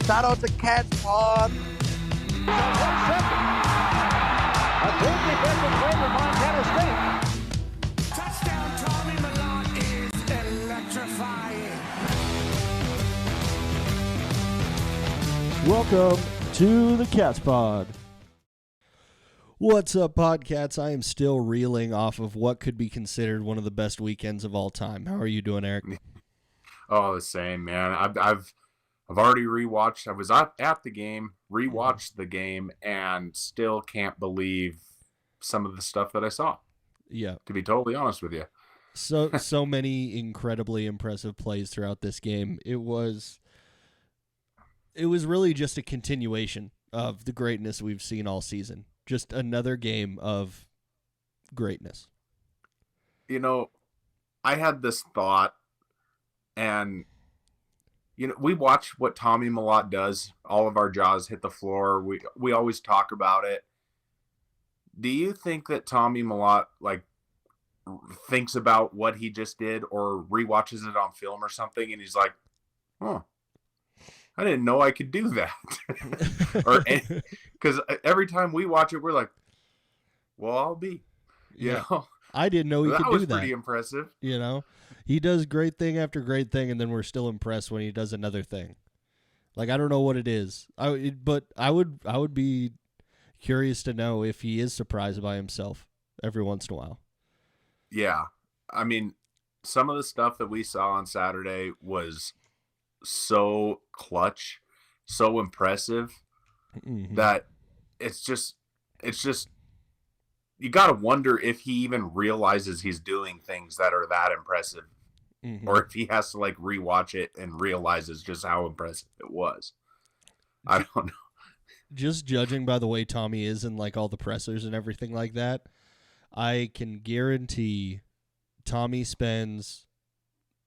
Shout out to Cats Pod. 1 second. A good defensive play for Montana State. Touchdown, Tommy Malott is electrifying. Welcome to the Cats Pod. What's up, Podcats? I am still reeling off of what could be considered one of the best weekends of all time. How are you doing, Eric? Oh, the same, man. I've already rewatched. I was at the game, rewatched the game, and still can't believe some of the stuff that I saw. Yeah. To be totally honest with you. So many incredibly impressive plays throughout this game. It was really just a continuation of the greatness we've seen all season. Just another game of greatness. You know, I had this thought, and you know, we watch what Tommy Malott does. All of our jaws hit the floor. We always talk about it. Do you think that Tommy Malott thinks about what he just did or rewatches it on film or something, and he's like, "Oh, I didn't know I could do that." Or because every time we watch it, we're like, "Well, I'll be." You know? I didn't know he could do that. That was pretty impressive. You know, he does great thing after great thing, and then we're still impressed when he does another thing. Like, I don't know what it is. But I would be curious to know if he is surprised by himself every once in a while. Yeah, I mean, some of the stuff that we saw on Saturday was so clutch, so impressive that it's just you got to wonder if he even realizes he's doing things that are that impressive, or if he has to rewatch it and realizes just how impressive it was. I don't know. Just judging by the way Tommy is in all the pressers and everything like that, I can guarantee Tommy spends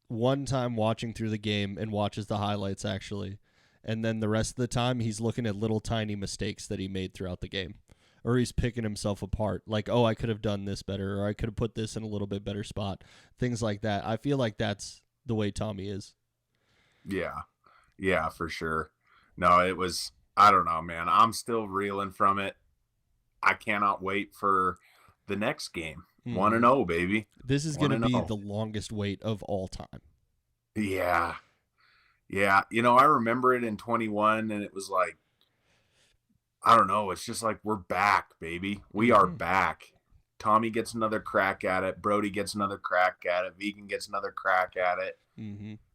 one time watching through the game and watches the highlights actually, and then the rest of the time he's looking at little tiny mistakes that he made throughout the game, or he's picking himself apart, like, oh, I could have done this better, or I could have put this in a little bit better spot, things like that. I feel like that's the way Tommy is. Yeah, for sure. No, it was, I don't know, man. I'm still reeling from it. I cannot wait for the next game. 1-0, baby. This is going to be the longest wait of all time. Yeah. You know, I remember it in 21, and it was like, I don't know. It's just like, we're back, baby. We are back. Tommy gets another crack at it. Brody gets another crack at it. Vigen gets another crack at it.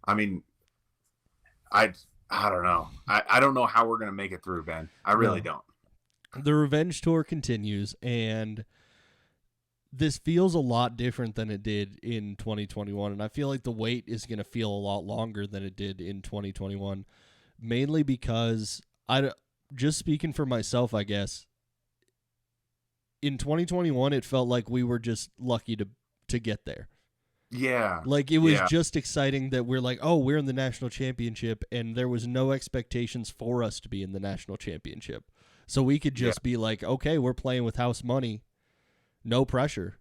I mean, I don't know. I don't know how we're going to make it through, Ben. I really don't. The revenge tour continues, and this feels a lot different than it did in 2021, and I feel like the wait is going to feel a lot longer than it did in 2021, mainly because just speaking for myself, I guess, in 2021, it felt like we were just lucky to get there. Yeah. It was just exciting that we're like, oh, we're in the national championship, and there was no expectations for us to be in the national championship. So we could just be like, okay, we're playing with house money. No pressure,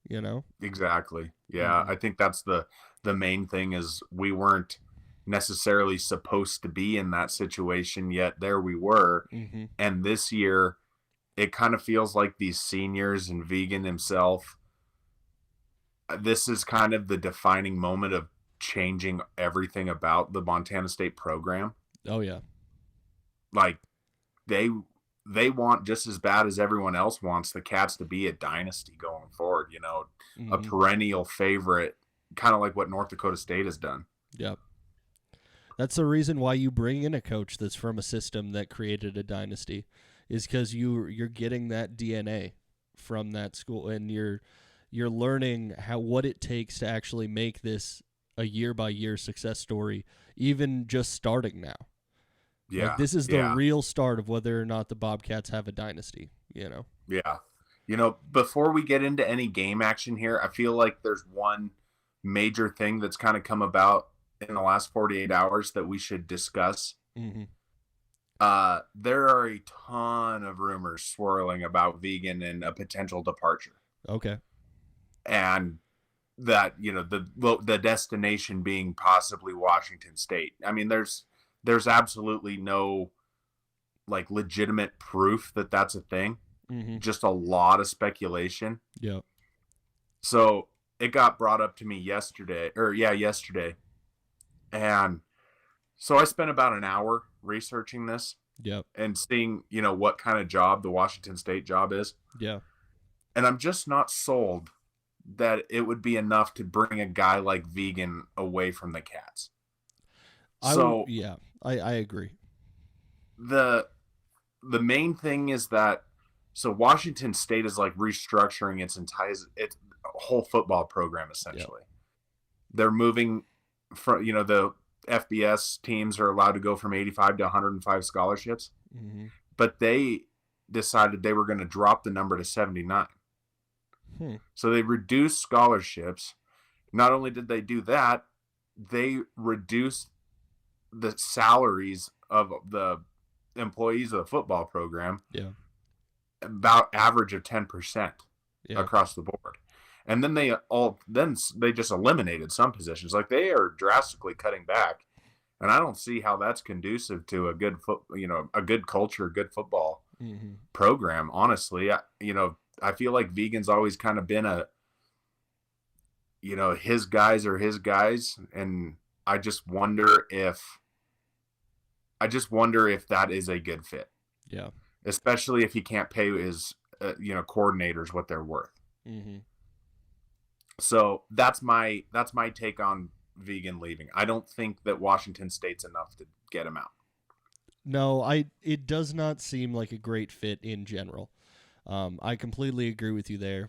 you know? Exactly. Yeah, I think that's the main thing is we weren't necessarily supposed to be in that situation, yet there we were. And this year, it kind of feels like these seniors and Vigen himself, this is kind of the defining moment of changing everything about the Montana State program. Oh, yeah. They want just as bad as everyone else wants the Cats to be a dynasty going forward, you know, a perennial favorite, kind of like what North Dakota State has done. Yep. That's the reason why you bring in a coach that's from a system that created a dynasty, is because you're getting that DNA from that school, and you're learning what it takes to actually make this a year-by-year success story, even just starting now. Yeah, this is the real start of whether or not the Bobcats have a dynasty, you know? Yeah. You know, before we get into any game action here, I feel like there's one major thing that's kind of come about in the last 48 hours that we should discuss. There are a ton of rumors swirling about Vigen and a potential departure. Okay. And that, you know, the destination being possibly Washington State. I mean, there's there's absolutely no like legitimate proof that that's a thing. Mm-hmm. Just a lot of speculation. Yeah. So it got brought up to me yesterday. And so I spent about an hour researching this Yep. and seeing, what kind of job the Washington State job is. Yeah. And I'm just not sold that it would be enough to bring a guy like Vigen away from the Cats. I agree. The main thing is that Washington State is like restructuring its whole football program essentially. Yep. They're moving from the FBS teams are allowed to go from 85 to 105 scholarships, mm-hmm. but they decided they were going to drop the number to 79. So they reduced scholarships. Not only did they do that, they reduced the salaries of the employees of the football program. Yeah. About average of 10% across the board. And then they just eliminated some positions. Like they are drastically cutting back. And I don't see how that's conducive to a good a good culture, good football mm-hmm. program. Honestly, I feel like Vigen's always kind of been his guys are his guys. And I just wonder if that is a good fit. Yeah. Especially if he can't pay his, coordinators what they're worth. Mm-hmm. So that's my take on Vigen leaving. I don't think that Washington State's enough to get him out. No, it does not seem like a great fit in general. I completely agree with you there.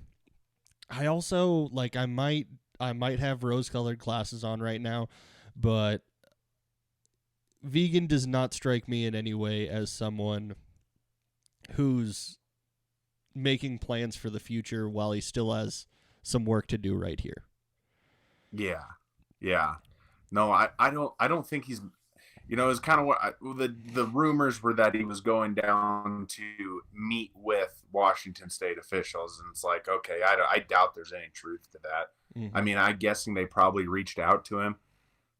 I also I might have rose-colored glasses on right now, but Vigen does not strike me in any way as someone who's making plans for the future while he still has some work to do right here. Yeah. No, I don't think he's, it's kind of what the rumors were that he was going down to meet with Washington State officials. And it's like, okay, I doubt there's any truth to that. Mm-hmm. I mean, I'm guessing they probably reached out to him,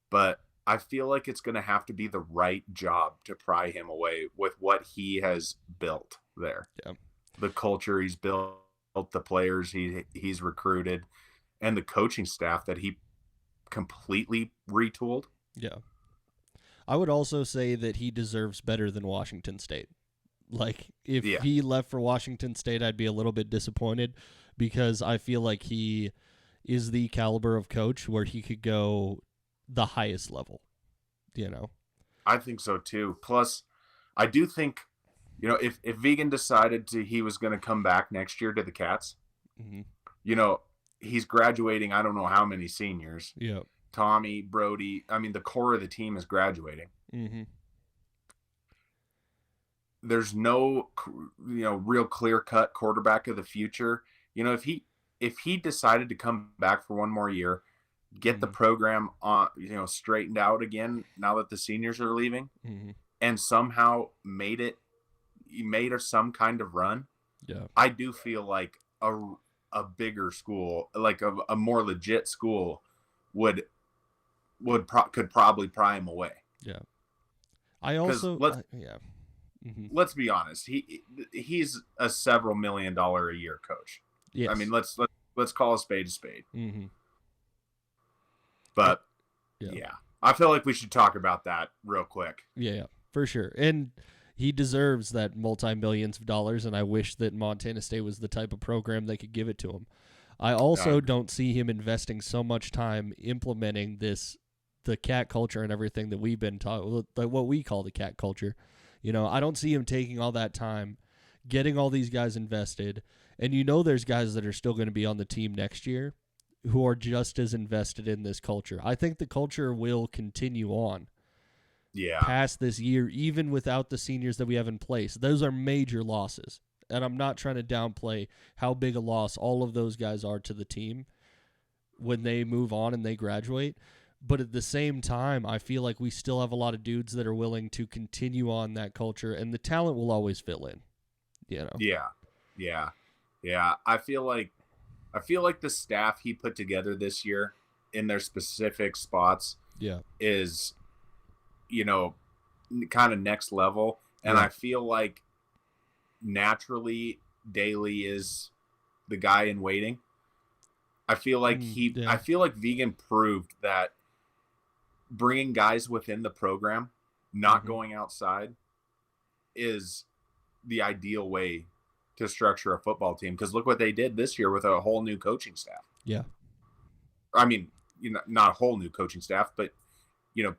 but I feel like it's going to have to be the right job to pry him away with what he has built there. Yeah. The culture he's built, the players he's recruited, and the coaching staff that he completely retooled. Yeah. I would also say that he deserves better than Washington State. Like, if he left for Washington State, I'd be a little bit disappointed because I feel like he is the caliber of coach where he could go the highest level, I think so too. Plus, I do think, if Vigen decided he was going to come back next year to the Cats, mm-hmm. He's graduating. I don't know how many seniors. Yeah. Tommy, Brody. I mean, the core of the team is graduating. Mm-hmm. There's no, real clear-cut quarterback of the future. If he decided to come back for one more year, get the program on, straightened out again now that the seniors are leaving, and somehow made some kind of run. Yeah, I do feel like a bigger school, like a more legit school, could probably pry him away. Yeah, I also let's be honest, he's a several $1 million a year coach. Yes. I mean, let's call a spade a spade. Mm-hmm. But yeah, I feel like we should talk about that real quick. Yeah, for sure. And he deserves that multi-millions of dollars, and I wish that Montana State was the type of program that could give it to him. I also don't see him investing so much time implementing the cat culture and everything that we've been taught, like what we call the cat culture. I don't see him taking all that time, getting all these guys invested, and there's guys that are still going to be on the team next year who are just as invested in this culture. I think the culture will continue on past this year, even without the seniors that we have in place. Those are major losses, and I'm not trying to downplay how big a loss all of those guys are to the team when they move on and they graduate. But at the same time, I feel like we still have a lot of dudes that are willing to continue on that culture, and the talent will always fill in. Yeah. I feel like the staff he put together this year in their specific spots is, kind of next level, and Yeah. I feel like naturally Daly is the guy in waiting. I feel like I feel like Vigen proved that bringing guys within the program, not going outside, is the ideal way to structure a football team. Because look what they did this year with a whole new coaching staff. Yeah. I mean, not a whole new coaching staff, but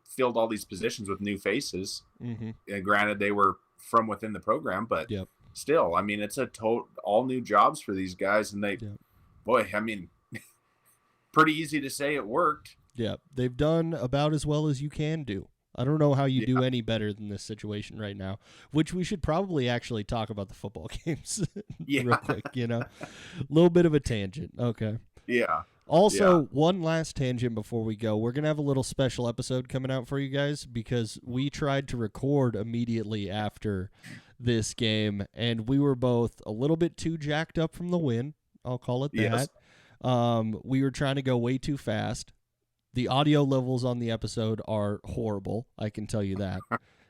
filled all these positions with new faces. And granted, they were from within the program, but still, I mean, it's all new jobs for these guys, and boy, I mean, pretty easy to say it worked. Yeah, they've done about as well as you can do. I don't know how you do any better than this situation right now, which we should probably actually talk about the football games real quick, A little bit of a tangent. Okay. Yeah. Also, one last tangent before we go. We're going to have a little special episode coming out for you guys because we tried to record immediately after this game, and we were both a little bit too jacked up from the win. I'll call it that. Yes. We were trying to go way too fast. The audio levels on the episode are horrible, I can tell you that.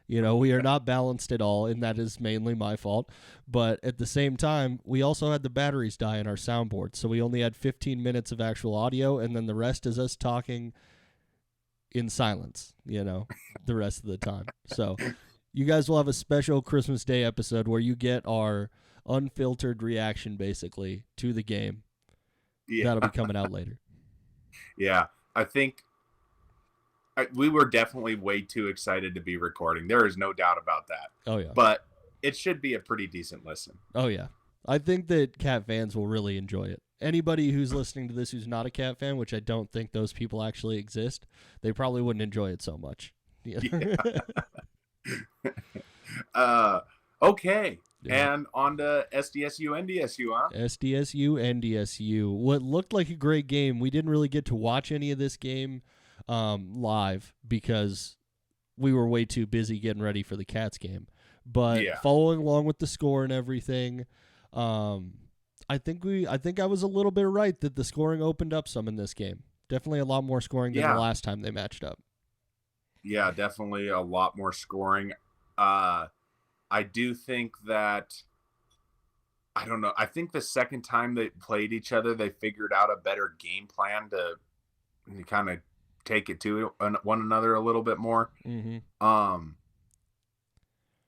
We are not balanced at all, and that is mainly my fault. But at the same time, we also had the batteries die in our soundboard, so we only had 15 minutes of actual audio, and then the rest is us talking in silence, the rest of the time. So you guys will have a special Christmas Day episode where you get our unfiltered reaction, basically, to the game. Yeah. That'll be coming out later. Yeah. I think we were definitely way too excited to be recording. There is no doubt about that. Oh, yeah. But it should be a pretty decent listen. Oh, yeah. I think that Cat fans will really enjoy it. Anybody who's listening to this who's not a Cat fan, which I don't think those people actually exist, they probably wouldn't enjoy it so much. Yeah. Okay. Yeah. And on to SDSU, NDSU, huh? SDSU, NDSU. What looked like a great game. We didn't really get to watch any of this game live because we were way too busy getting ready for the Cats game. But following along with the score and everything, I think I was a little bit right that the scoring opened up some in this game. Definitely a lot more scoring than the last time they matched up. Yeah, definitely a lot more scoring. I do think that, I don't know, I think the second time they played each other, they figured out a better game plan to kind of take it to one another a little bit more.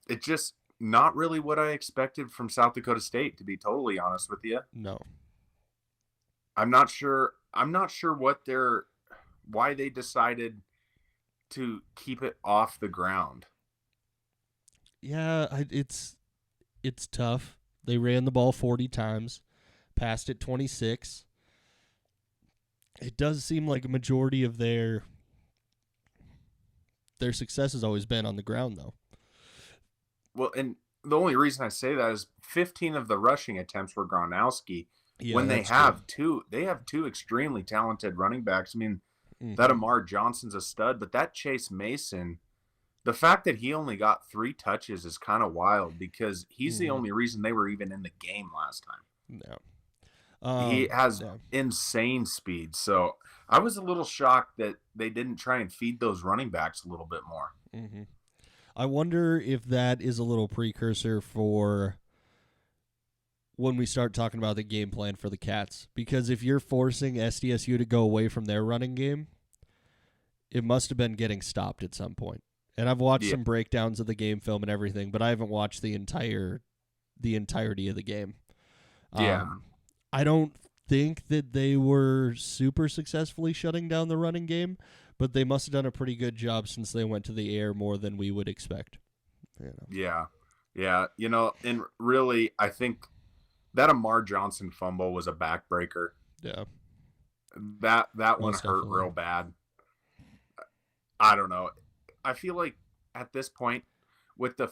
It's just not really what I expected from South Dakota State, to be totally honest with you. No. I'm not sure why they decided to keep it off the ground. Yeah, it's tough. They ran the ball 40 times, passed it 26. It does seem like a majority of their success has always been on the ground, though. Well, and the only reason I say that is 15 of the rushing attempts were Gronkowski. Yeah, when they have two extremely talented running backs. I mean, that Amar Johnson's a stud, but that Chase Mason, the fact that he only got 3 touches is kind of wild because he's the only reason they were even in the game last time. No. He has insane speed. So I was a little shocked that they didn't try and feed those running backs a little bit more. I wonder if that is a little precursor for when we start talking about the game plan for the Cats. Because if you're forcing SDSU to go away from their running game, it must have been getting stopped at some point. And I've watched some breakdowns of the game film and everything, but I haven't watched the entirety of the game. I don't think that they were super successfully shutting down the running game, but they must have done a pretty good job since they went to the air more than we would expect. Yeah. And really, I think that Amar Johnson fumble was a backbreaker. Yeah. That one hurt real bad. I don't know. I feel like at this point, with the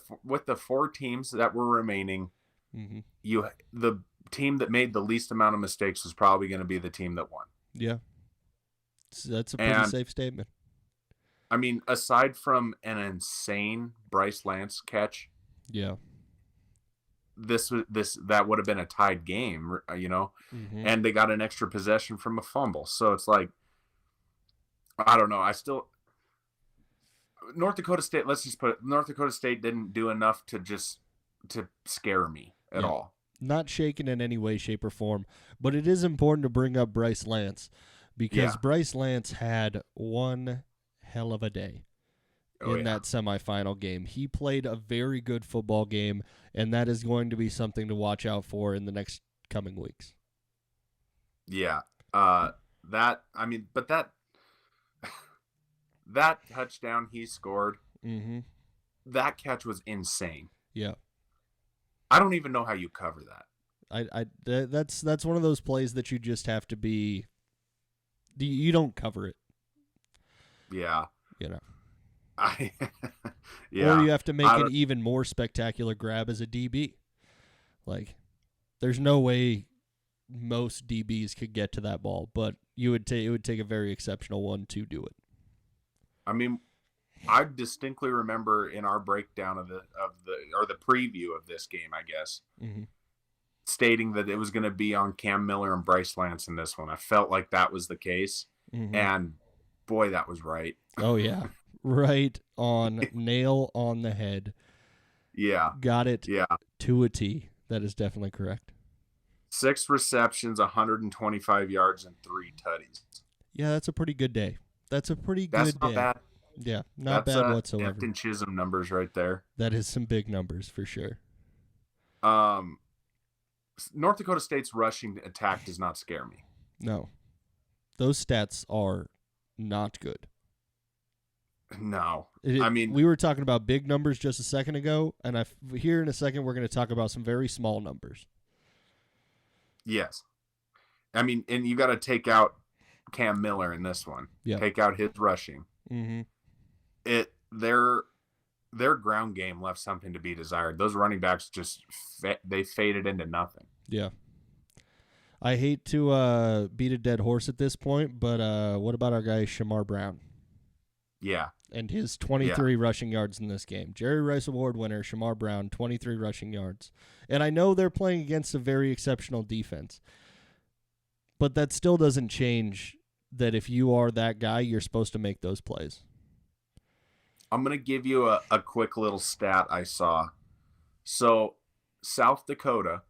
4 teams that were remaining, the team that made the least amount of mistakes was probably going to be the team that won. Yeah, that's a pretty safe statement. I mean, aside from an insane Bryce Lance catch, that would have been a tied game, and they got an extra possession from a fumble. So it's like, I don't know. North Dakota State, let's just put it, North Dakota State didn't do enough to scare me at Yeah. all. Not shaken in any way, shape, or form. But it is important to bring up Bryce Lance because Yeah. Bryce Lance had one hell of a day in that semifinal game. He played a very good football game, and that is going to be something to watch out for in the next coming weeks. Yeah. But that touchdown he scored, Mm-hmm. that catch was insane. Yeah. I don't even know how you cover that. That's one of those plays that you just have to be. You don't cover it. Yeah. You know. Yeah. Or you have to make an even more spectacular grab as a DB. Like, there's no way most DBs could get to that ball, but it would take a very exceptional one to do it. I mean, I distinctly remember in our breakdown of the preview of this game, I guess, Mm-hmm. stating that it was going to be on Cam Miller and Bryce Lance in this one. I felt like that was the case, Mm-hmm. and boy, that was right. Oh yeah, right on, nail on the head. Yeah, Got it. yeah. To a T. That is definitely correct. 6 receptions, 125 yards, and 3 tutties. Yeah, that's a pretty good day. That's a pretty That's good not day. bad. Yeah, not That's bad whatsoever. Hampton Chisholm numbers right there. That is some big numbers for sure. North Dakota State's rushing attack does not scare me. No. Those stats are not good. No. We were talking about big numbers just a second ago, and here in a second we're going to talk about some very small numbers. Yes. I mean, and you got to take out Cam Miller in this one. Yeah. Take out his rushing. Mm-hmm. Their ground game left something to be desired. Those running backs just they faded into nothing. Yeah. I hate to beat a dead horse at this point, but what about our guy Shamar Brown? Yeah. And his 23 rushing yards in this game. Jerry Rice Award winner, Shamar Brown, 23 rushing yards. And I know they're playing against a very exceptional defense, but that still doesn't change that if you are that guy, you're supposed to make those plays. I'm going to give you a quick little stat I saw. So, South Dakota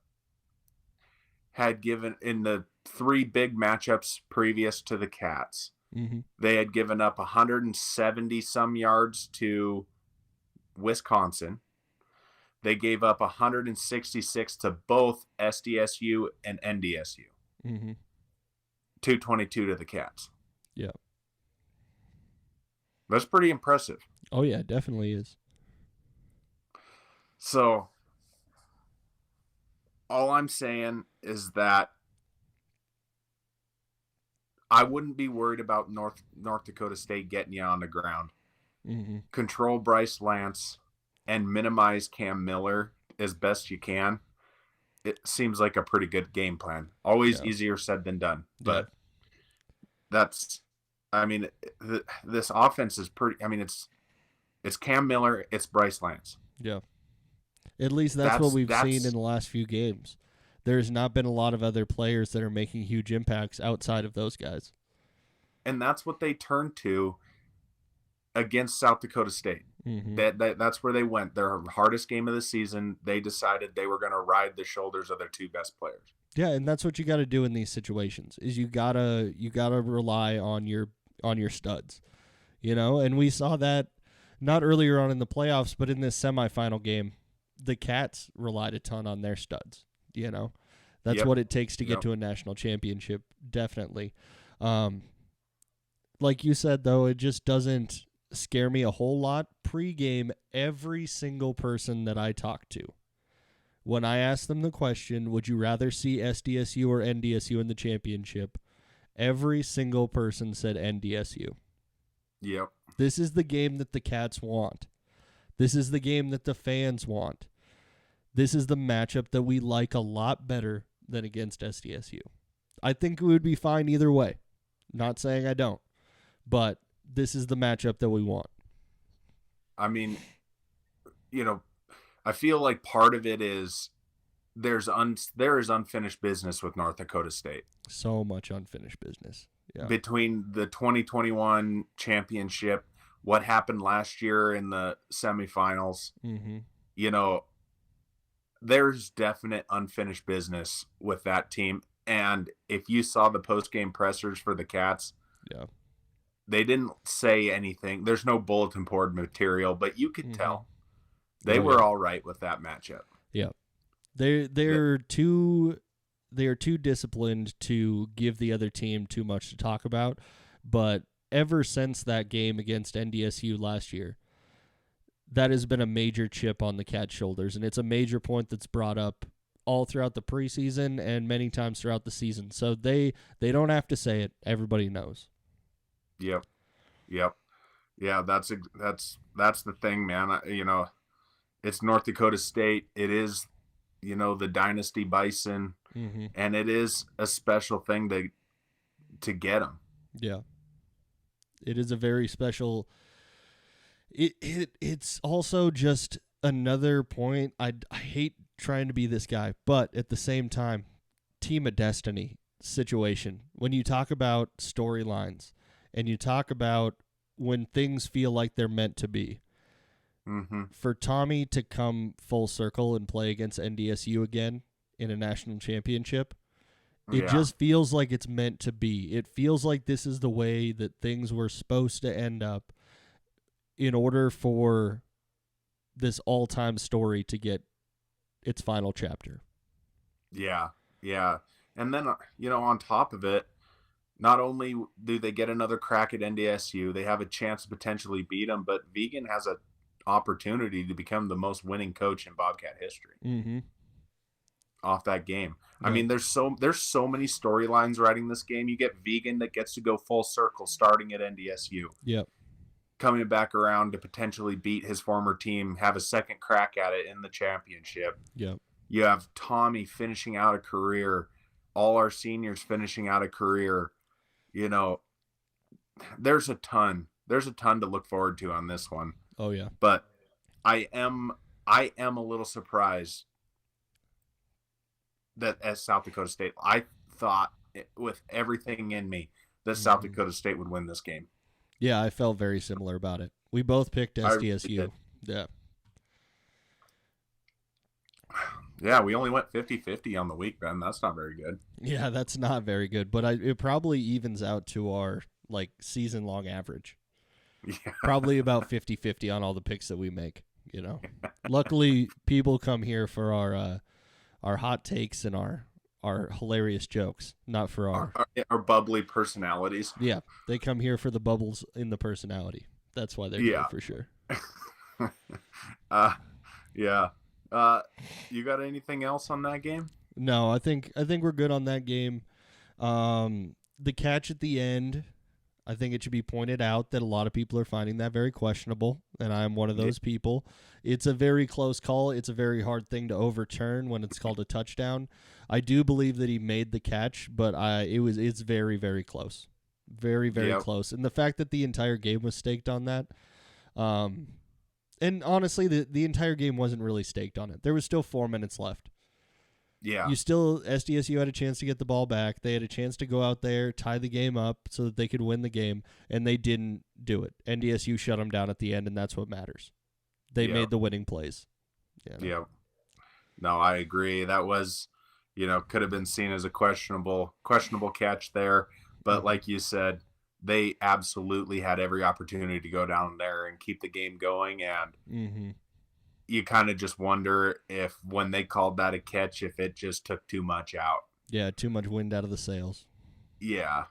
had given, in the 3 big matchups previous to the Cats, Mm-hmm. they had given up 170-some yards to Wisconsin. They gave up 166 to both SDSU and NDSU. Mm-hmm. 222 to the Cats. Yeah. That's pretty impressive. Oh, yeah, it definitely is. So, all I'm saying is that I wouldn't be worried about North Dakota State getting you on the ground. Mm-hmm. Control Bryce Lance and minimize Cam Miller as best you can. It seems like a pretty good game plan. Always easier said than done. But that's, I mean, this offense is pretty, I mean, it's Cam Miller, it's Bryce Lance. Yeah. At least that's what we've seen in the last few games. There's not been a lot of other players that are making huge impacts outside of those guys. And that's what they turned to against South Dakota State. Mm-hmm. That's where they went. Their hardest game of the season, they decided they were going to ride the shoulders of their 2 best players. Yeah, and that's what you got to do in these situations. Is you gotta rely on your studs, And we saw that not earlier on in the playoffs, but in this semifinal game, the Cats relied a ton on their studs. That's what it takes to get to a national championship. Definitely. Like you said, though, it just doesn't scare me a whole lot. Pre-game, every single person that I talk to, when I ask them the question, would you rather see SDSU or NDSU in the championship? Every single person said NDSU. Yep. This is the game that the Cats want. This is the game that the fans want. This is the matchup that we like a lot better than against SDSU. I think we would be fine either way. Not saying I don't, but this is the matchup that we want. I mean, I feel like part of it is there is unfinished business with North Dakota State. So much unfinished business. Yeah. Between the 2021 championship, what happened last year in the semifinals, Mm-hmm. you know, there's definite unfinished business with that team. And if you saw the post-game pressers for the Cats, Yeah. they didn't say anything. There's no bulletin board material, but you could Mm-hmm. tell they Oh, were yeah. all right with that matchup. Yeah. They're too disciplined to give the other team too much to talk about, but ever since that game against NDSU last year, that has been a major chip on the Cats' shoulders, and it's a major point that's brought up all throughout the preseason and many times throughout the season. So they don't have to say it; everybody knows. Yep. Yeah, that's the thing, man. It's North Dakota State. It is, the Dynasty Bison, Mm-hmm. and it is a special thing to get them. Yeah, it is a very special. It's also just another point. I hate trying to be this guy, but at the same time, team of destiny situation. When you talk about storylines and you talk about when things feel like they're meant to be, Mm-hmm. for Tommy to come full circle and play against NDSU again in a national championship, it just feels like it's meant to be. It feels like this is the way that things were supposed to end up in order for this all-time story to get its final chapter. Yeah. And then, on top of it, not only do they get another crack at NDSU, they have a chance to potentially beat them, but Vigen has an opportunity to become the most winning coach in Bobcat history Mm-hmm. off that game. Yeah. I mean, there's so many storylines riding this game. You get Vigen that gets to go full circle starting at NDSU. Yep. Coming back around to potentially beat his former team, have a second crack at it in the championship. Yep. You have Tommy finishing out a career, all our seniors finishing out a career. There's a ton to look forward to on this one. Oh yeah. But I am a little surprised that as South Dakota State, I thought with everything in me that South Dakota State would win this game. Yeah, I felt very similar about it. We both picked SDSU. Yeah. Yeah, we only went 50-50 on the week, Ben. That's not very good. Yeah, that's not very good, but it probably evens out to our season-long average. Yeah. Probably about 50-50 on all the picks that we make, Luckily, people come here for our hot takes and our hilarious jokes, not for our bubbly personalities. Yeah, they come here for the bubbles in the personality. That's why they're here for sure. Yeah. You got anything else on that game? No, I think we're good on that game. The catch at the end, I think it should be pointed out that a lot of people are finding that very questionable, and I'm one of those people. It's a very close call. It's a very hard thing to overturn when it's called a touchdown. I do believe that he made the catch, but it's very, very close. Very, very close. And the fact that the entire game was staked on that, and honestly, the entire game wasn't really staked on it. There was still 4 minutes left. Yeah. SDSU had a chance to get the ball back. They had a chance to go out there, tie the game up so that they could win the game, and they didn't do it. NDSU shut them down at the end, and that's what matters. They made the winning plays. Yeah. No, I agree. That was, could have been seen as a questionable catch there. But like you said, they absolutely had every opportunity to go down there and keep the game going. And you kind of just wonder if when they called that a catch, if it just took too much out. Yeah, too much wind out of the sails. Yeah.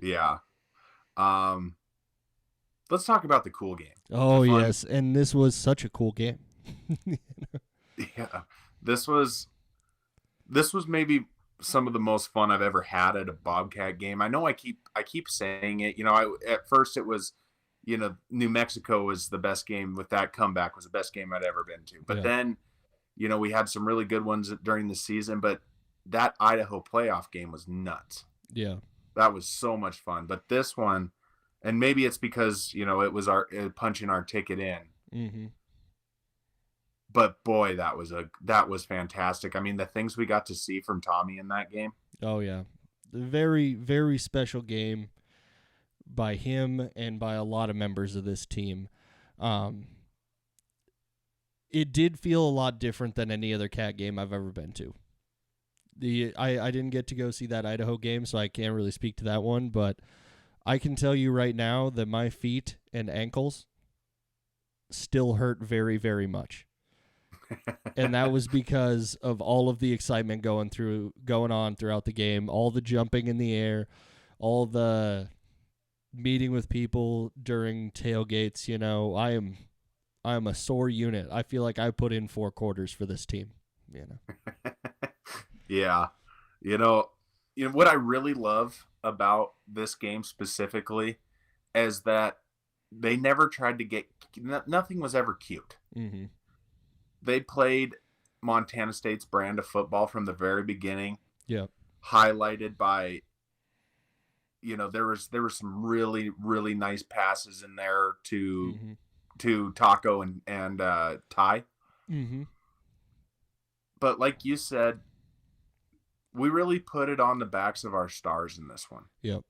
Yeah. Let's talk about the cool game. Oh, yes. And this was such a cool game. Yeah. This was maybe some of the most fun I've ever had at a Bobcat game. I know I keep saying it. At first it was, New Mexico was the best game with that comeback, was the best game I'd ever been to. But then, we had some really good ones during the season, but that Idaho playoff game was nuts. Yeah. That was so much fun. But this one, and maybe it's because, it was punching our ticket in. Mm-hmm. But boy, that was fantastic. I mean, the things we got to see from Tommy in that game. Oh yeah, very, very special game. by him and by a lot of members of this team. It did feel a lot different than any other Cat game I've ever been to. I didn't get to go see that Idaho game, so I can't really speak to that one, but I can tell you right now that my feet and ankles still hurt very, very much. And that was because of all of the excitement going on throughout the game, all the jumping in the air, all the meeting with people during tailgates. You know, I am a sore unit. I feel like I put in 4 quarters for this team. You know. Yeah. You know what I really love about this game specifically is that they never tried to get nothing was ever cute. Mm-hmm. They played Montana State's brand of football from the very beginning. Yeah. Highlighted by, there was some really, really nice passes in there to Taco and Ty. Mm-hmm. But like you said, we really put it on the backs of our stars in this one. Yep.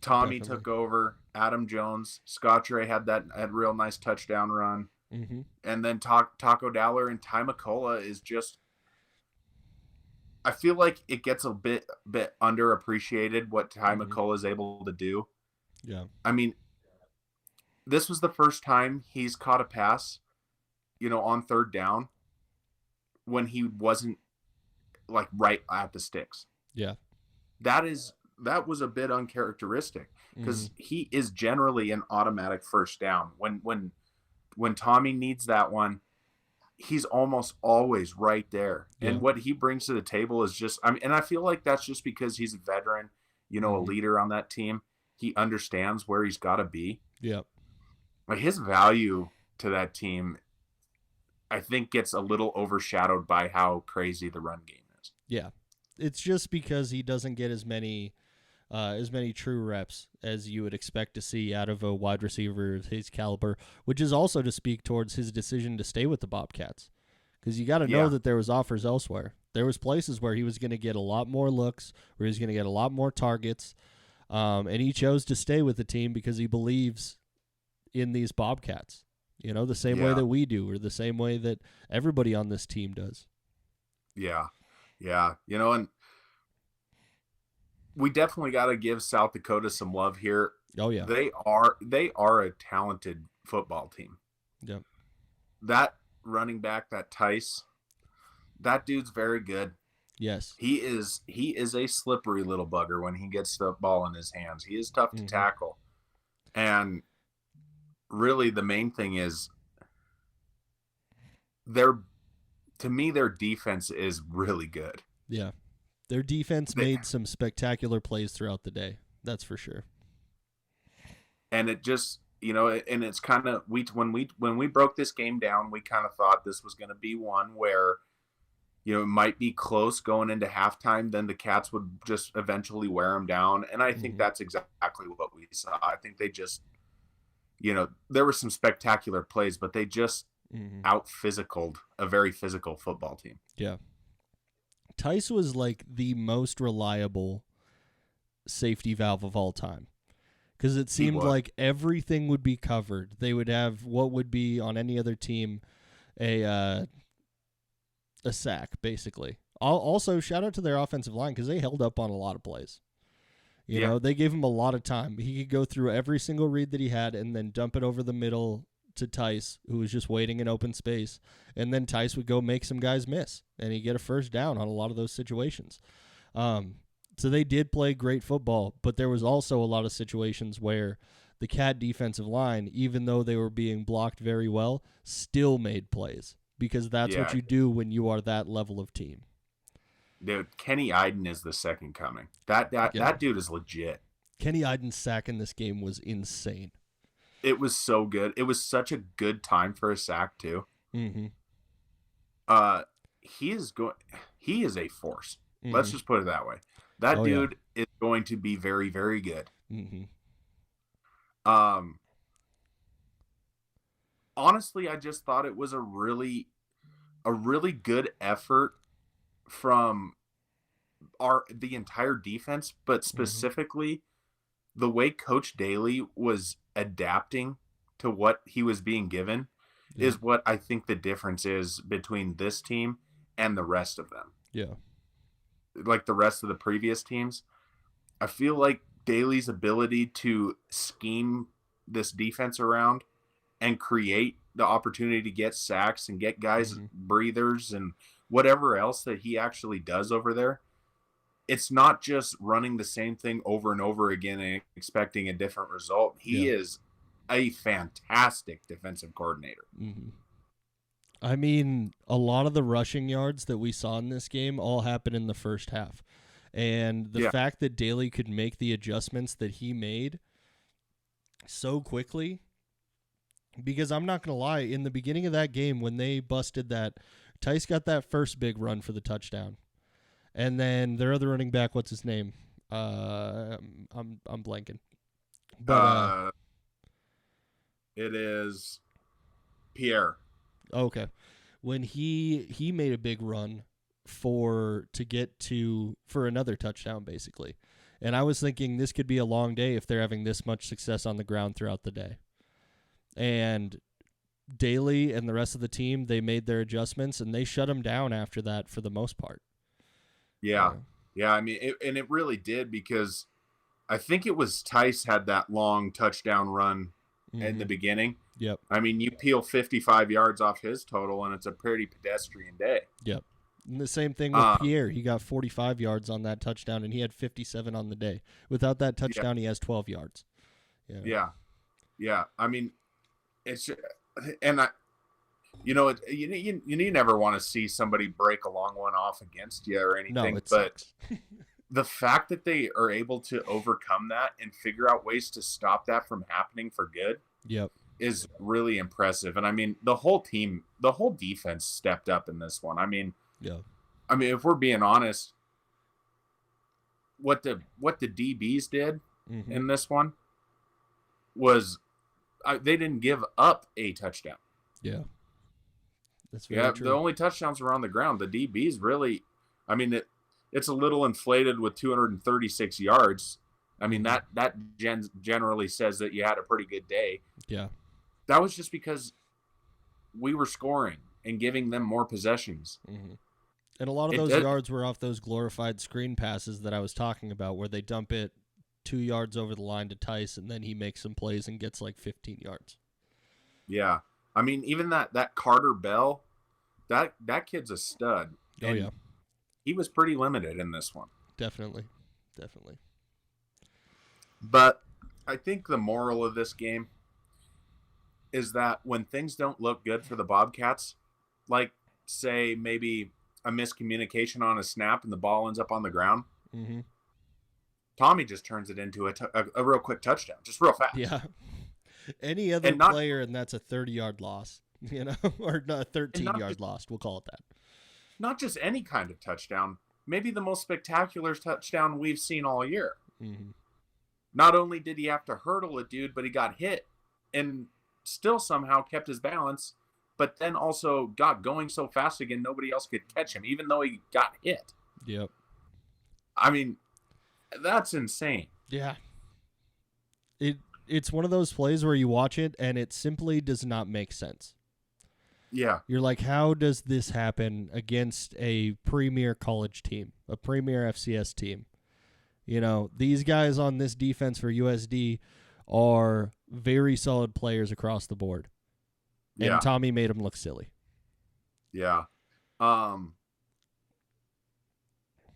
Tommy Definitely. took over. Adam Jones, Scottre had that real nice touchdown run. Mm-hmm. And then Taco Dowler and Ty McCullough is just, I feel like it gets a bit underappreciated what Ty McCullough is able to do. Yeah. I mean, this was the first time he's caught a pass, on third down when he wasn't like right at the sticks. Yeah. That was a bit uncharacteristic because he is generally an automatic first down. When Tommy needs that one, he's almost always right there. Yeah. And what he brings to the table is just, and I feel like that's just because he's a veteran, a leader on that team. He understands where he's got to be. Yeah. Like his value to that team, I think, gets a little overshadowed by how crazy the run game is. Yeah. It's just because he doesn't get as many true reps as you would expect to see out of a wide receiver of his caliber, which is also to speak towards his decision to stay with the Bobcats. Because you got to know that there was offers elsewhere. There was places where he was going to get a lot more looks, where he was going to get a lot more targets, and he chose to stay with the team because he believes in these Bobcats. The same way that we do, or the same way that everybody on this team does. Yeah. Yeah. And we definitely got to give South Dakota some love here. Oh yeah. They are a talented football team. Yep. That running back, that Tice, that dude's very good. Yes. He is a slippery little bugger when he gets the ball in his hands. He is tough to tackle. And really the main thing is their defense is really good. Yeah. Their defense made some spectacular plays throughout the day. That's for sure. And it just, and it's kind of, when we broke this game down, we kind of thought this was going to be one where, it might be close going into halftime. Then the Cats would just eventually wear them down. And I think that's exactly what we saw. I think they just, there were some spectacular plays, but they just out-physicaled a very physical football team. Yeah. Tice was like the most reliable safety valve of all time because it seemed like everything would be covered. They would have what would be on any other team a sack, basically. Also, shout out to their offensive line because they held up on a lot of plays. You know, they gave him a lot of time. He could go through every single read that he had and then dump it over the middle to Tice, who was just waiting in open space. And then Tice would go make some guys miss, and he'd get a first down on a lot of those situations. So they did play great football, but there was also a lot of situations where the Cat defensive line, even though they were being blocked very well, still made plays because that's what you do when you are that level of team. Dude, Kenny Iden is the second coming. That dude is legit. Kenny Iden's sack in this game was insane. It was so good. It was such a good time for a sack too. Mm-hmm. He is a force. Mm-hmm. Let's just put it that way. That dude is going to be very, very good. Mm-hmm. Honestly, I just thought it was a really good effort from the entire defense, but specifically the way Coach Daly was adapting to what he was being given is what I think the difference is between this team and the rest of them. Yeah. Like the rest of the previous teams. I feel like Daly's ability to scheme this defense around and create the opportunity to get sacks and get guys breathers and whatever else that he actually does over there. It's not just running the same thing over and over again and expecting a different result. He is a fantastic defensive coordinator. Mm-hmm. I mean, a lot of the rushing yards that we saw in this game all happened in the first half. And the fact that Daly could make the adjustments that he made so quickly, because I'm not going to lie, in the beginning of that game when they busted that, Tice got that first big run for the touchdown. And then their other running back, what's his name? I'm blanking. But it is Pierre. Okay. When he made a big run for another touchdown, basically. And I was thinking this could be a long day if they're having this much success on the ground throughout the day. And Daly and the rest of the team, they made their adjustments, and they shut him down after that for the most part. Yeah. I mean, it really did, because I think it was Tice had that long touchdown run in the beginning. Yep. I mean, you peel 55 yards off his total, and it's a pretty pedestrian day. Yep. And the same thing with Pierre. He got 45 yards on that touchdown, and he had 57 on the day. Without that touchdown, he has 12 yards. Yeah. I mean, it's and I, you never want to see somebody break a long one off against you or anything. No, but the fact that they are able to overcome that and figure out ways to stop that from happening for good. Yep. Is really impressive. And I mean, the whole defense stepped up in this one. I mean, if we're being honest, what the DBs did in this one was they didn't give up a touchdown. Yeah. That's very true. The only touchdowns were on the ground. The DBs really, I mean, it's a little inflated with 236 yards. I mean, that generally says that you had a pretty good day. Yeah. That was just because we were scoring and giving them more possessions. Mm-hmm. And a lot of those yards were off those glorified screen passes that I was talking about, where they dump it 2 yards over the line to Tice, and then he makes some plays and gets like 15 yards. Yeah. I mean, even that Carter Bell, that kid's a stud. Oh, yeah. He was pretty limited in this one. Definitely. But I think the moral of this game is that when things don't look good for the Bobcats, like, say, maybe a miscommunication on a snap and the ball ends up on the ground, Tommy just turns it into a real quick touchdown, just real fast. Yeah. Any other player, and that's a 30-yard loss, or not a 13-yard loss. We'll call it that. Not just any kind of touchdown. Maybe the most spectacular touchdown we've seen all year. Mm-hmm. Not only did he have to hurdle a dude, but he got hit and still somehow kept his balance, but then also got going so fast again nobody else could catch him, even though he got hit. Yep. I mean, that's insane. Yeah. It's one of those plays where you watch it and it simply does not make sense. Yeah. You're like, how does this happen against a premier college team, a premier FCS team? These guys on this defense for USD are very solid players across the board. And Tommy made them look silly. Yeah. How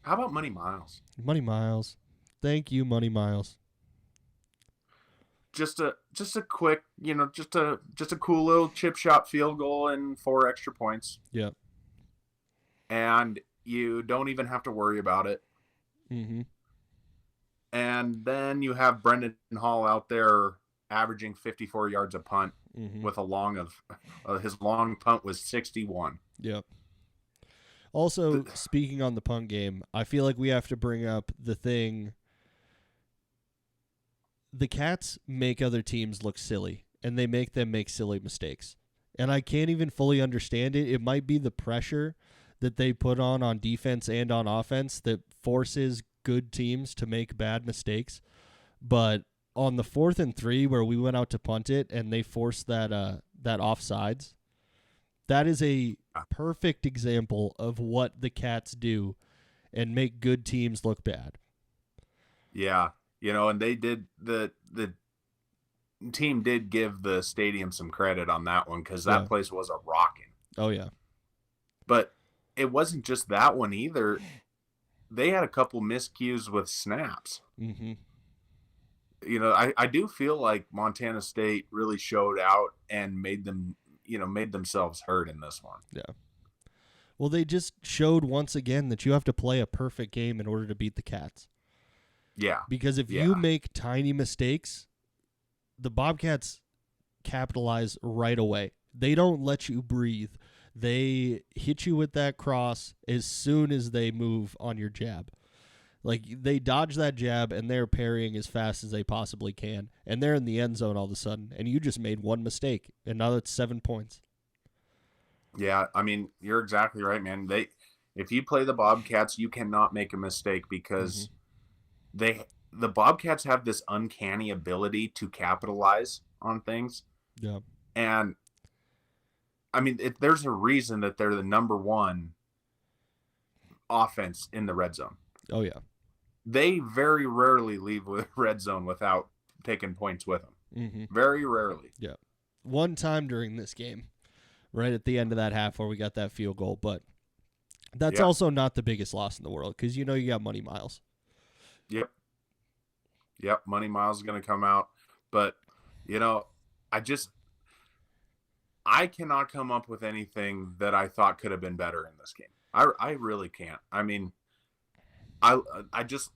about Money Miles? Money Miles. Thank you, Money Miles. Just a quick, just a cool little chip shot field goal and 4 extra points. Yep. And you don't even have to worry about it. Mm-hmm. And then you have Brendan Hall out there averaging 54 yards a punt with a long his long punt was 61. Yep. Also, speaking on the punt game, I feel like we have to bring up the thing. The Cats make other teams look silly, and they make them make silly mistakes. And I can't even fully understand it. It might be the pressure that they put on defense and on offense that forces good teams to make bad mistakes. But on the 4th and 3 where we went out to punt it and they forced that offsides, that is a perfect example of what the Cats do and make good teams look bad. Yeah, and they did the team did give the stadium some credit on that one because that place was a rocking. Oh yeah, but it wasn't just that one either. They had a couple miscues with snaps. Mm-hmm. I do feel like Montana State really showed out and made themselves heard in this one. Yeah. Well, they just showed once again that you have to play a perfect game in order to beat the Cats. Yeah. Because if you make tiny mistakes, the Bobcats capitalize right away. They don't let you breathe. They hit you with that cross as soon as they move on your jab. Like, they dodge that jab, and they're parrying as fast as they possibly can. And they're in the end zone all of a sudden. And you just made one mistake, and now it's 7 points. Yeah, I mean, you're exactly right, man. If you play the Bobcats, you cannot make a mistake because the Bobcats have this uncanny ability to capitalize on things. Yeah. And, I mean, there's a reason that they're the number one offense in the red zone. Oh, yeah. They very rarely leave the red zone without taking points with them. Mm-hmm. Very rarely. Yeah. One time during this game, right at the end of that half where we got that field goal, but that's also not the biggest loss in the world because you got Money Miles. Yep, Money Miles is going to come out. But, I cannot come up with anything that I thought could have been better in this game. I really can't. I mean, I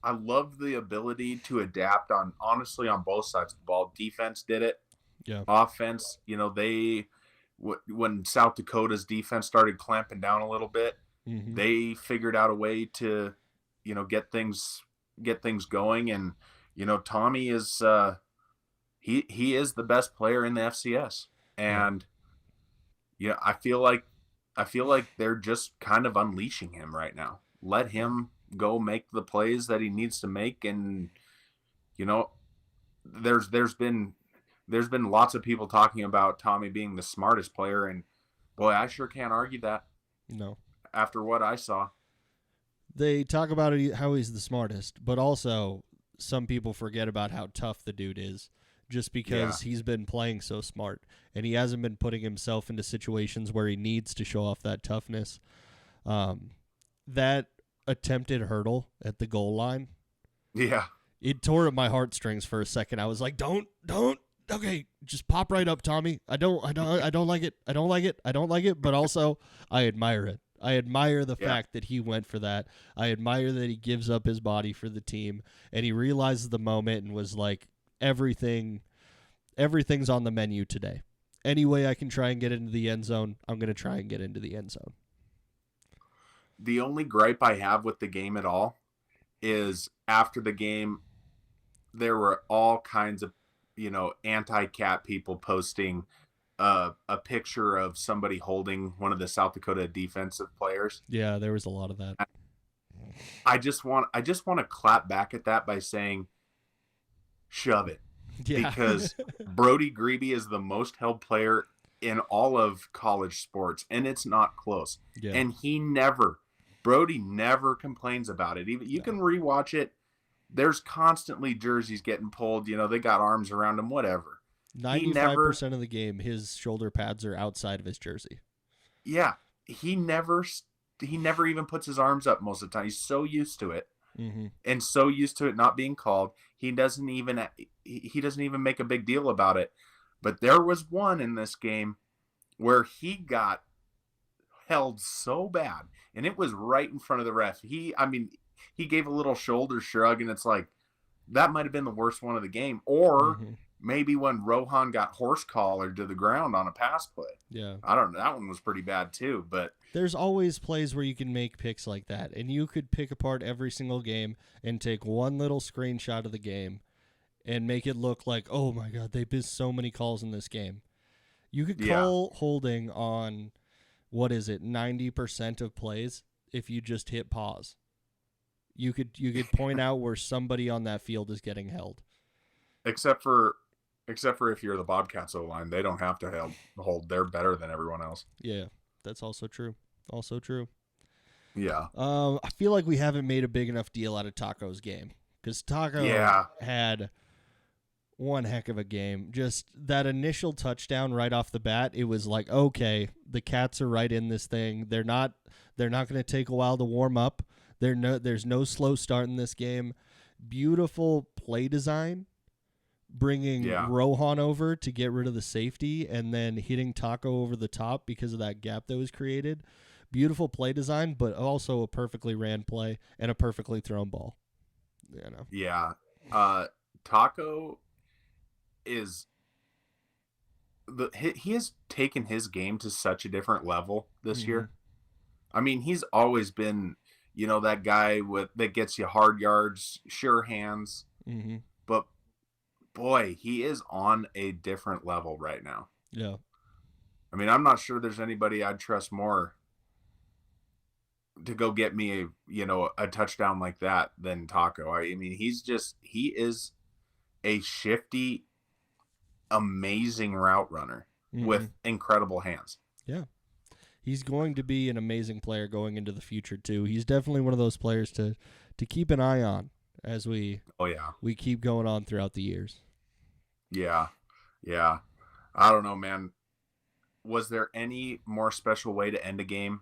love the ability to adapt honestly on both sides of the ball. Defense did it. Yeah. Offense, when South Dakota's defense started clamping down a little bit, they figured out a way to, get things going. And, Tommy is he is the best player in the FCS. And I feel like they're just kind of unleashing him right now. Let him go make the plays that he needs to make. And, there's been lots of people talking about Tommy being the smartest player. And boy, I sure can't argue that. No. After what I saw. They talk about it, how he's the smartest, but also some people forget about how tough the dude is just because he's been playing so smart and he hasn't been putting himself into situations where he needs to show off that toughness. That attempted hurdle at the goal line. Yeah. It tore at my heartstrings for a second. I was like, don't, okay, just pop right up, Tommy. I don't like it. I don't like it, but also I admire it. I admire the fact that he went for that. I admire that he gives up his body for the team and he realizes the moment and was like, everything's on the menu today. Any way I can try and get into the end zone, I'm going to try and get into the end zone. The only gripe I have with the game at all is after the game, there were all kinds of, anti-cat people posting a picture of somebody holding one of the South Dakota defensive players. Yeah, there was a lot of that. I just want to clap back at that by saying, shove it. Yeah. Because Brody Grebe is the most held player in all of college sports, and it's not close. Yeah. And Brody never complains about it. Even you can rewatch it. There's constantly jerseys getting pulled. They got arms around him, whatever. 95% of the game, his shoulder pads are outside of his jersey. Yeah. He never even puts his arms up most of the time. He's so used to it. Mm-hmm. And so used to it not being called. He doesn't even make a big deal about it. But there was one in this game where he got held so bad, and it was right in front of the ref. He gave a little shoulder shrug, and it's like, that might have been the worst one of the game. Or maybe when Rohan got horse collared to the ground on a pass play. Yeah. I don't know. That one was pretty bad too, but there's always plays where you can make picks like that, and you could pick apart every single game and take one little screenshot of the game and make it look like, oh my God, they missed so many calls in this game. You could call holding on, 90% of plays if you just hit pause. You could point out where somebody on that field is getting held. except for if you're the Bobcats O-line, they don't have to hold. They're better than everyone else. Yeah, that's also true. Also true. Yeah. I feel like we haven't made a big enough deal out of Taco's game because Taco had one heck of a game. Just that initial touchdown right off the bat, it was like, okay, the Cats are right in this thing. They're not going to take a while to warm up. There's no slow start in this game. Beautiful play design, bringing Rohan over to get rid of the safety and then hitting Taco over the top because of that gap that was created. Beautiful play design, but also a perfectly ran play and a perfectly thrown ball. You know. Yeah. Taco is he has taken his game to such a different level this year. I mean, he's always been, that guy that gets you hard yards, sure hands. Mm-hmm. But boy, he is on a different level right now. Yeah. I mean, I'm not sure there's anybody I'd trust more to go get me a touchdown like that than Taco. I mean, he is a shifty, amazing route runner with incredible hands. Yeah. He's going to be an amazing player going into the future too. He's definitely one of those players to keep an eye on as we keep going on throughout the years. Yeah. Yeah. I don't know, man. Was there any more special way to end a game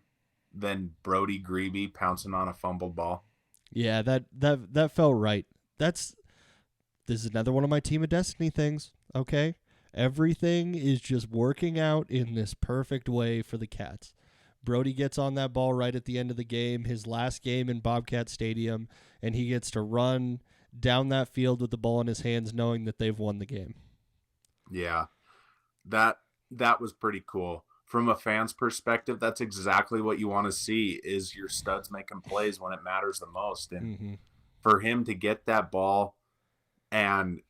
than Brody Grebe pouncing on a fumbled ball? Yeah, that felt right. This is another one of my Team of Destiny things, okay? Everything is just working out in this perfect way for the Cats. Brody gets on that ball right at the end of the game, his last game in Bobcat Stadium, and he gets to run down that field with the ball in his hands knowing that they've won the game. Yeah. That was pretty cool. From a fan's perspective, that's exactly what you want to see is your studs making plays when it matters the most. And for him to get that ball and,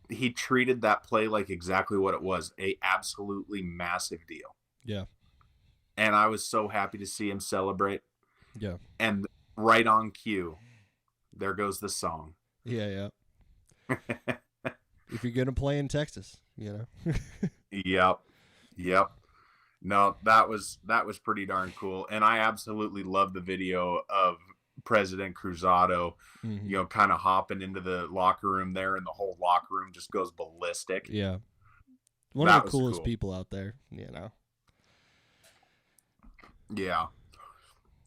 he treated that play like exactly what it was, a absolutely massive deal. Yeah. And I was so happy to see him celebrate. Yeah. And right on cue, there goes the song. Yeah. If you're going to play in Texas, Yep. No, that was pretty darn cool. And I absolutely love the video of President Cruzado, kind of hopping into the locker room there, and the whole locker room just goes ballistic. Yeah. One of the coolest people out there, Yeah.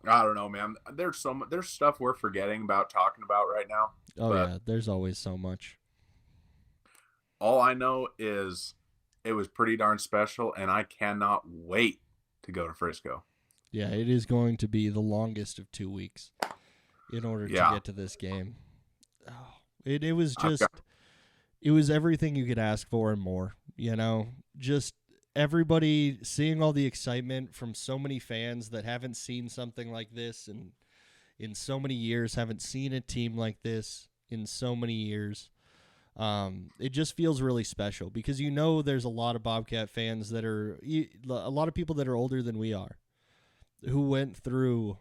I don't know, man. There's stuff we're forgetting about talking about right now. Oh, yeah. There's always so much. All I know is it was pretty darn special, and I cannot wait to go to Frisco. Yeah, it is going to be the longest of 2 weeks in order to get to this game. Oh, it was just it was everything you could ask for and more, just everybody seeing all the excitement from so many fans that haven't seen something like this and in so many years, haven't seen a team like this in so many years. It just feels really special because there's a lot of Bobcat fans that are a lot of people that are older than we are who went through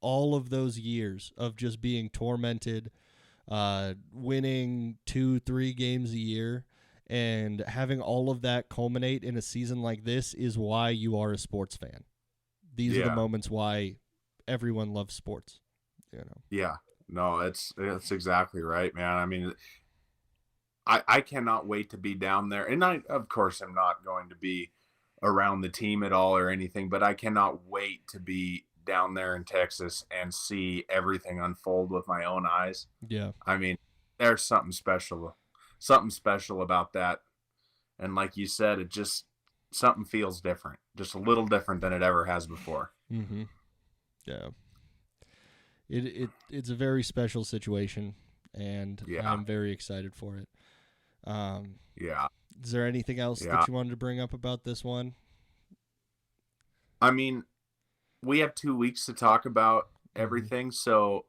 all of those years of just being tormented, winning 2-3 games a year, and having all of that culminate in a season like this is why you are a sports fan. These are the moments why everyone loves sports. Yeah, no, it's exactly right, man. I mean, I cannot wait to be down there. And I, of course, am not going to be around the team at all or anything, but I cannot wait to be down there in Texas and see everything unfold with my own eyes. Yeah. I mean, there's something special about that. And like you said, it just, something feels different, just a little different than it ever has before. Mm-hmm. Yeah. It's a very special situation, and I'm very excited for it. Is there anything else that you wanted to bring up about this one? I mean, we have 2 weeks to talk about everything, so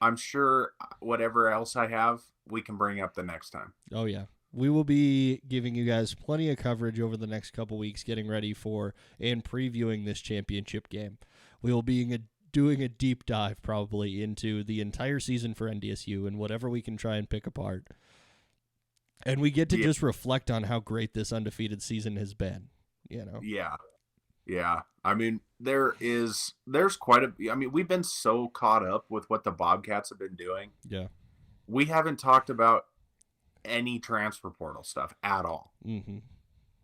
I'm sure whatever else I have, we can bring up the next time. Oh, yeah. We will be giving you guys plenty of coverage over the next couple weeks, getting ready for and previewing this championship game. We will be doing a deep dive probably into the entire season for NDSU and whatever we can try and pick apart. And we get to just reflect on how great this undefeated season has been, Yeah. Yeah. I mean, there's quite a, I mean, we've been so caught up with what the Bobcats have been doing. Yeah. We haven't talked about any transfer portal stuff at all,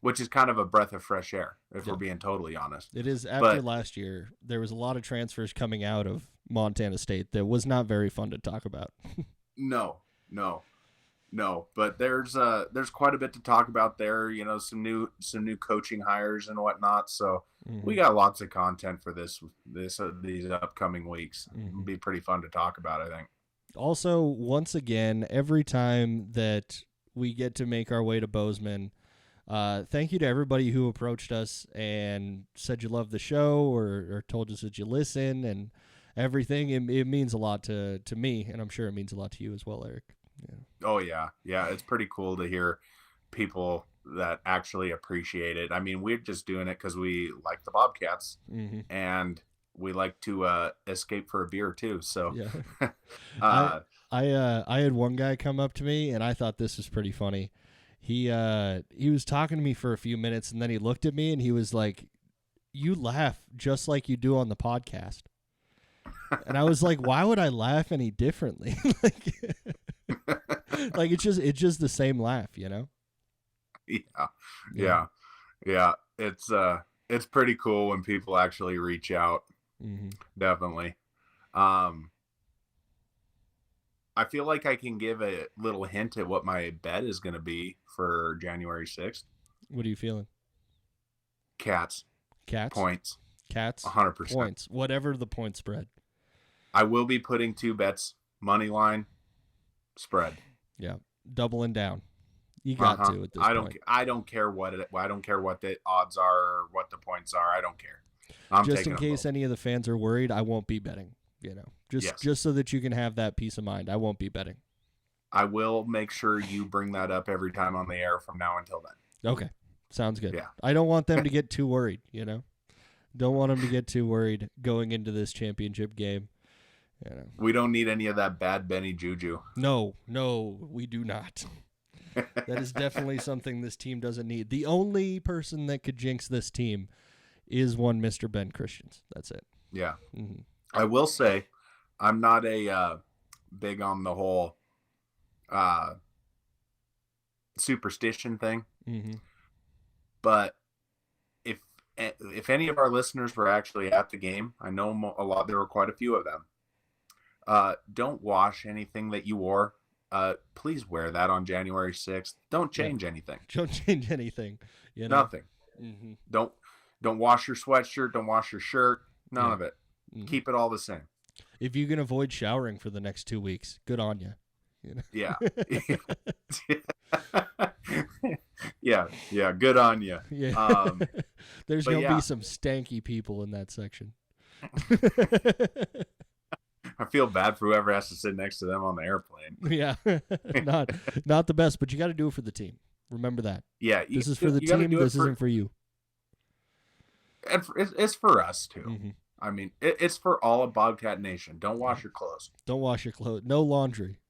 which is kind of a breath of fresh air, if we're being totally honest. It is. After last year, there was a lot of transfers coming out of Montana State that was not very fun to talk about. No. But there's quite a bit to talk about there. Some new coaching hires and whatnot. So we got lots of content for these upcoming weeks. It'll be pretty fun to talk about, I think. Also, once again, every time that we get to make our way to Bozeman, thank you to everybody who approached us and said you love the show or told us that you listen and everything. It means a lot to me, and I'm sure it means a lot to you as well, Eric. Yeah. Oh, yeah. Yeah, it's pretty cool to hear people that actually appreciate it. I mean, we're just doing it because we like the Bobcats, and we like to escape for a beer, too. So, yeah. I had one guy come up to me, and I thought this was pretty funny. He was talking to me for a few minutes, and then he looked at me, and he was like, "You laugh just like you do on the podcast." And I was like, "Why would I laugh any differently?" Like it's just the same laugh, Yeah. It's pretty cool when people actually reach out. Definitely. I feel like I can give a little hint at what my bet is going to be for January 6th. What are you feeling? Cats. Points. Cats. 100%. Points. Whatever the point spread. I will be putting 2 bets, money line, spread. Yeah, doubling down. You got to at this point. I don't care what the odds are or what the points are. I don't care. Just in case any of the fans are worried, I won't be betting. Just so that you can have that peace of mind. I won't be betting. I will make sure you bring that up every time on the air from now until then. Okay, sounds good. Yeah. I don't want them to get too worried. Don't want them to get too worried going into this championship game. We don't need any of that bad Benny juju. No, we do not. That is definitely something this team doesn't need. The only person that could jinx this team is one Mr. Ben Christians. That's it. Yeah. I will say I'm not a big on the whole superstition thing. But if any of our listeners were actually at the game, I know a lot. There were quite a few of them. Don't wash anything that you wore. Please wear that on January 6th. Don't change anything. Don't change anything. Nothing. Don't wash your sweatshirt. Don't wash your shirt. None of it. Keep it all the same. If you can avoid showering for the next 2 weeks, good on you. Yeah. Yeah. Good on you. Yeah. There's going to be some stanky people in that section. I feel bad for whoever has to sit next to them on the airplane. Yeah, not the best, but you got to do it for the team. Remember that. Yeah, this is for the team. This isn't for you. And it's for us too. I mean, it's for all of Bobcat Nation. Don't wash your clothes. Don't wash your clothes. No laundry.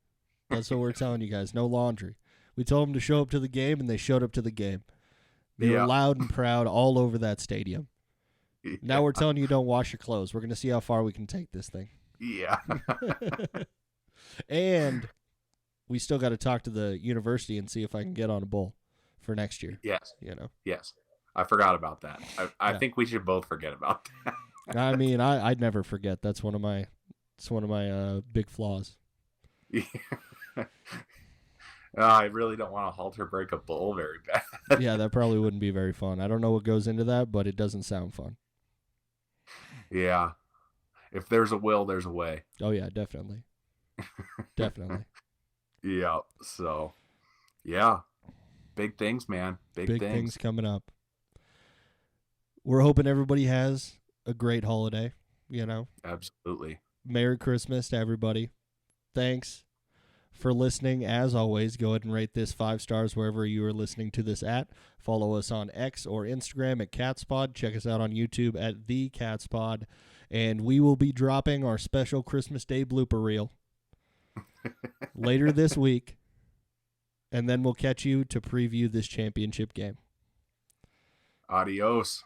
That's what we're telling you guys. No laundry. We told them to show up to the game, and they showed up to the game. They were loud and proud all over that stadium. Yeah. Now we're telling you don't wash your clothes. We're going to see how far we can take this thing. Yeah. And we still got to talk to the university and see if I can get on a bowl for next year. Yes. Yes. I forgot about that. I think we should both forget about that. I mean, I'd never forget. That's one of my big flaws. Yeah. I really don't want to halter break a bowl very bad. Yeah, that probably wouldn't be very fun. I don't know what goes into that, but it doesn't sound fun. Yeah. If there's a will, there's a way. Oh, yeah, definitely. Definitely. Yeah. So, yeah. Big things, man. Big things coming up. We're hoping everybody has a great holiday, Absolutely. Merry Christmas to everybody. Thanks for listening. As always, go ahead and rate this 5 stars wherever you are listening to this at. Follow us on X or Instagram at Catspod. Check us out on YouTube at The Catspod. And we will be dropping our special Christmas Day blooper reel later this week. and then we'll catch you to preview this championship game. Adios.